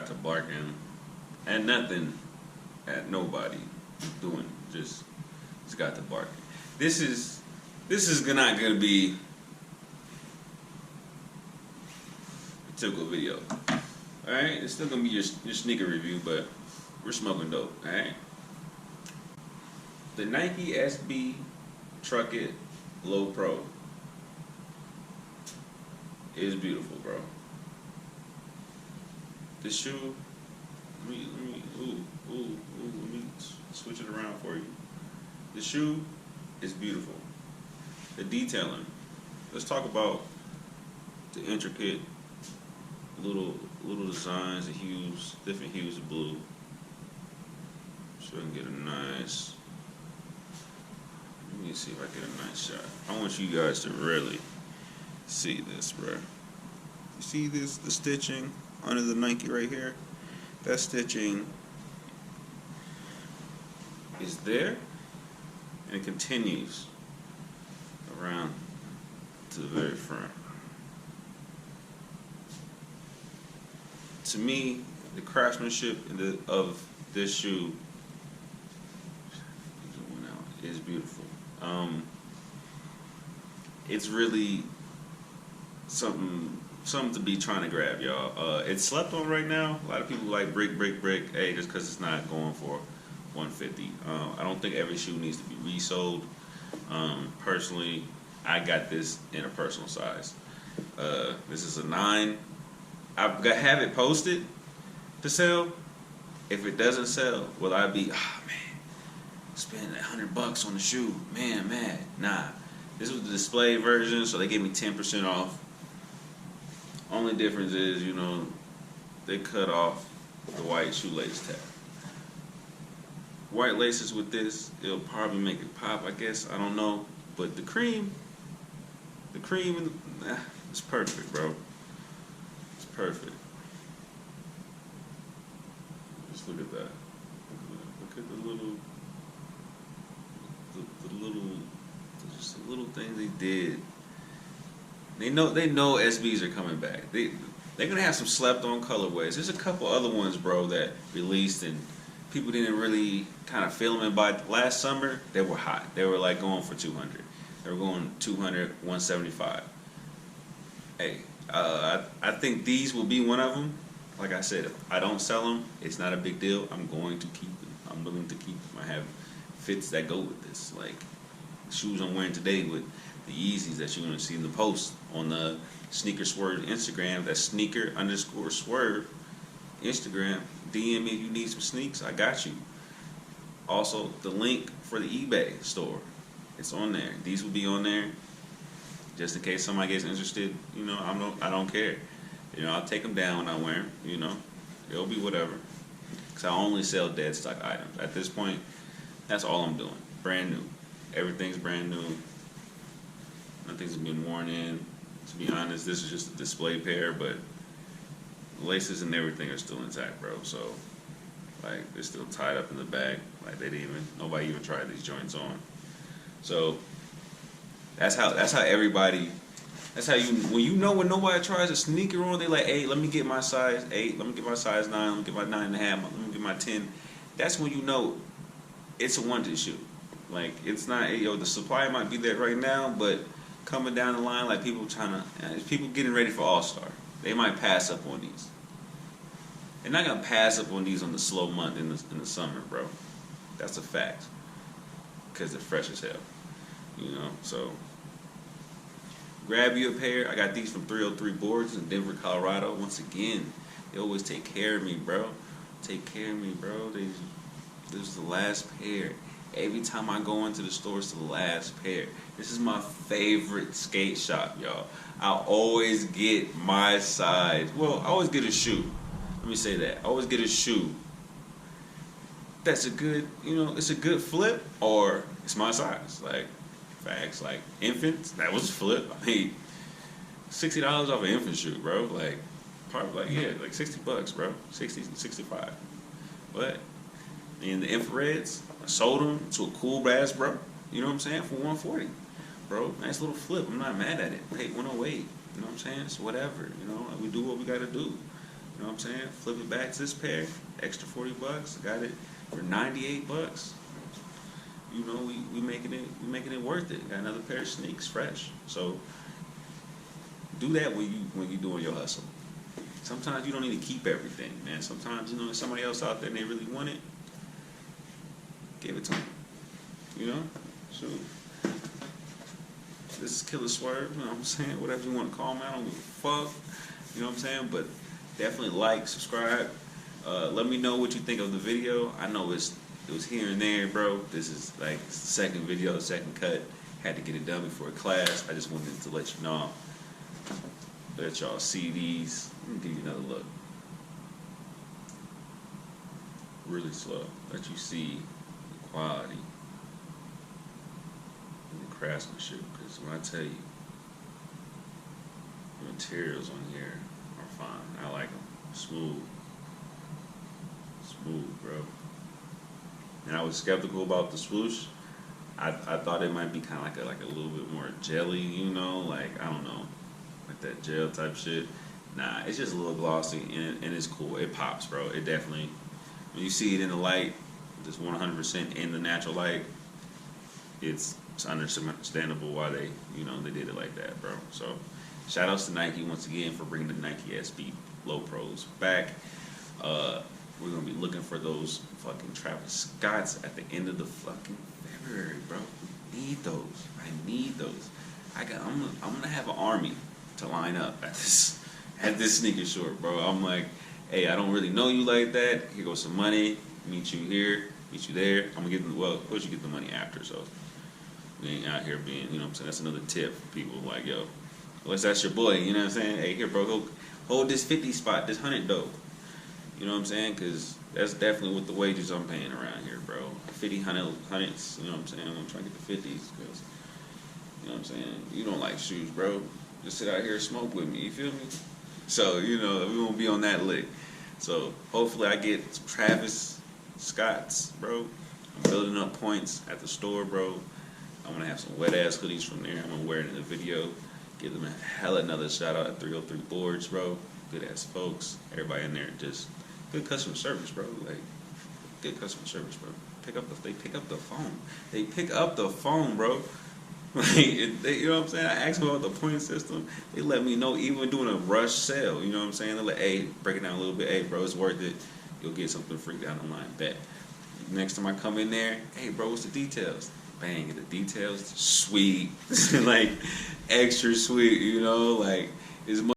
got to barking at nothing, at nobody, doing just got to barking. This is not gonna be a typical video. All right, it's still gonna be your sneaker review, but we're smoking dope. All right. The Nike SB Truck It Low Pro is beautiful, bro. This shoe, let me switch it around for you. The shoe is beautiful. The detailing. Let's talk about the intricate little designs, the hues, different hues of blue. So I can get a nice. Let me see if I get a nice shot. I want you guys to really see this, bro. You see this? The stitching under the Nike right here. That stitching is there, and it continues around to the very front. To me, the craftsmanship of this shoe is beautiful. It's really something to be trying to grab, y'all. It's slept on right now. A lot of people like brick. Hey, just because it's not going for 150. I don't think every shoe needs to be resold. Personally, I got this in a personal size. This is a 9. Have it posted to sell. If it doesn't sell, will I be, spend $100 on the shoe? Man, mad. Nah. This was the display version, so they gave me 10% off. Only difference is, they cut off the white shoelace tab. White laces with this, it'll probably make it pop, I guess. I don't know. But the cream, it's perfect, bro. It's perfect. Just look at that. Look at the little, just the little things they did. They know SBs are coming back. They're gonna have some slept on colorways. There's a couple other ones, bro, that released and people didn't really kind of feel them. And by last summer, they were hot. They were like going for 200. They were going 200, 175. Hey, I think these will be one of them. Like I said, if I don't sell them, it's not a big deal. I'm going to keep them. I'm willing to keep them. I have fits that go with this. Like the shoes I'm wearing today with the Yeezys that you're going to see in the post on the Sneaker Swerve Instagram. That's sneaker_swerve Instagram. DM me if you need some sneaks. I got you. Also, the link for the eBay store. It's on there. These will be on there. Just in case somebody gets interested, I don't care. I'll take them down when I wear them. It'll be whatever. Because I only sell dead stock items. At this point, that's all I'm doing. Brand new. Everything's brand new. Nothing's been worn in. To be honest, this is just a display pair, but the laces and everything are still intact, bro. So, like, they're still tied up in the bag. Like, nobody even tried these joints on. So, that's how everybody, when nobody tries a sneaker on, they like, hey, let me get my size 8, let me get my size 9, let me get my 9.5, let me get my 10. That's when it's a wanted shoe. Like, it's not, the supply might be there right now, but coming down the line, like people getting ready for All-Star. They might pass up on these. They're not gonna pass up on these on the slow month in the summer, bro. That's a fact. Because they're fresh as hell. So grab you a pair. I got these from 303 Boards in Denver, Colorado. Once again, they always take care of me, bro. This is the last pair. Every time I go into the store, it's the last pair. This is my favorite skate shop, y'all. I always get my size. Well, I always get a shoe. Let me say that. I always get a shoe that's a good, it's a good flip, or it's my size. Like, facts. Like, infants, that was a flip. I paid $60 off an infant shoe, bro. Like, probably, like $60, bro. 60, 65. But in the infrareds, I sold them to a cool bass, bro. You know what I'm saying? For $140, bro. Nice little flip. I'm not mad at it. Paid $108. You know what I'm saying? It's whatever. We do what we gotta do. You know what I'm saying? Flip it back to this pair, extra $40. Got it for $98. You know, we making it worth it. Got another pair of sneaks, fresh. So do that when you doing your hustle. Sometimes you don't need to keep everything, man. Sometimes, you know, there's somebody else out there and they really want it. Give it to them. You know? So this is Killer Swerve, you know what I'm saying? Whatever you want to call me, I don't give a fuck. You know what I'm saying? But definitely like, subscribe. Let me know what you think of the video. I know it was here and there, bro. This is like the second video, the second cut. Had to get it done before class. I just wanted to let you know. Let y'all see these. Let me give you another look. Really slow. Let you see the quality and the craftsmanship. Because when I tell you, the materials on here are fine. I like them. Smooth. Smooth, bro. And I was skeptical about the swoosh. I thought it might be kind of like a little bit more jelly, you know, like I don't know, like that gel type shit. Nah, it's just a little glossy and it's cool. It pops, bro. It definitely, when you see it in the light, just 100% in the natural light, it's understandable why they did it like that, bro. So shout outs to Nike once again for bringing the Nike SB Low Pros back. We're gonna be looking for those fucking Travis Scotts at the end of the fucking February, bro. We need those. I need those. I'm gonna have an army to line up at this sneaker store, bro. I'm like, hey, I don't really know you like that. Here goes some money. Meet you here. Meet you there. I'm gonna get of course you get the money after, so we ain't out here being, you know what I'm saying. That's another tip for people like, yo, unless that's your boy, you know what I'm saying. Hey, here, bro, hold this 50 spot, this 100 dough. You know what I'm saying? Because that's definitely what the wages I'm paying around here, bro. 50, 100s, you know what I'm saying? I'm trying to get the 50s because, you know what I'm saying? You don't like shoes, bro. Just sit out here and smoke with me, you feel me? So, you know, we won't be on that lick. So, hopefully I get some Travis Scotts, bro. I'm building up points at the store, bro. I'm going to have some wet-ass hoodies from there. I'm going to wear it in the video. Give them a hella another shout-out at 303 Boards, bro. Good-ass folks. Everybody in there just... good customer service, bro. Like, good customer service, bro. They pick up the phone. They pick up the phone, bro. Like, you know what I'm saying? I asked them about the point system. They let me know, even doing a rush sale. You know what I'm saying? They're like, hey, break it down a little bit. Hey, bro, it's worth it. You'll get something free down the line. Bet. Next time I come in there, hey, bro, what's the details? Bang, the details, sweet. Like, extra sweet, you know? Like, it's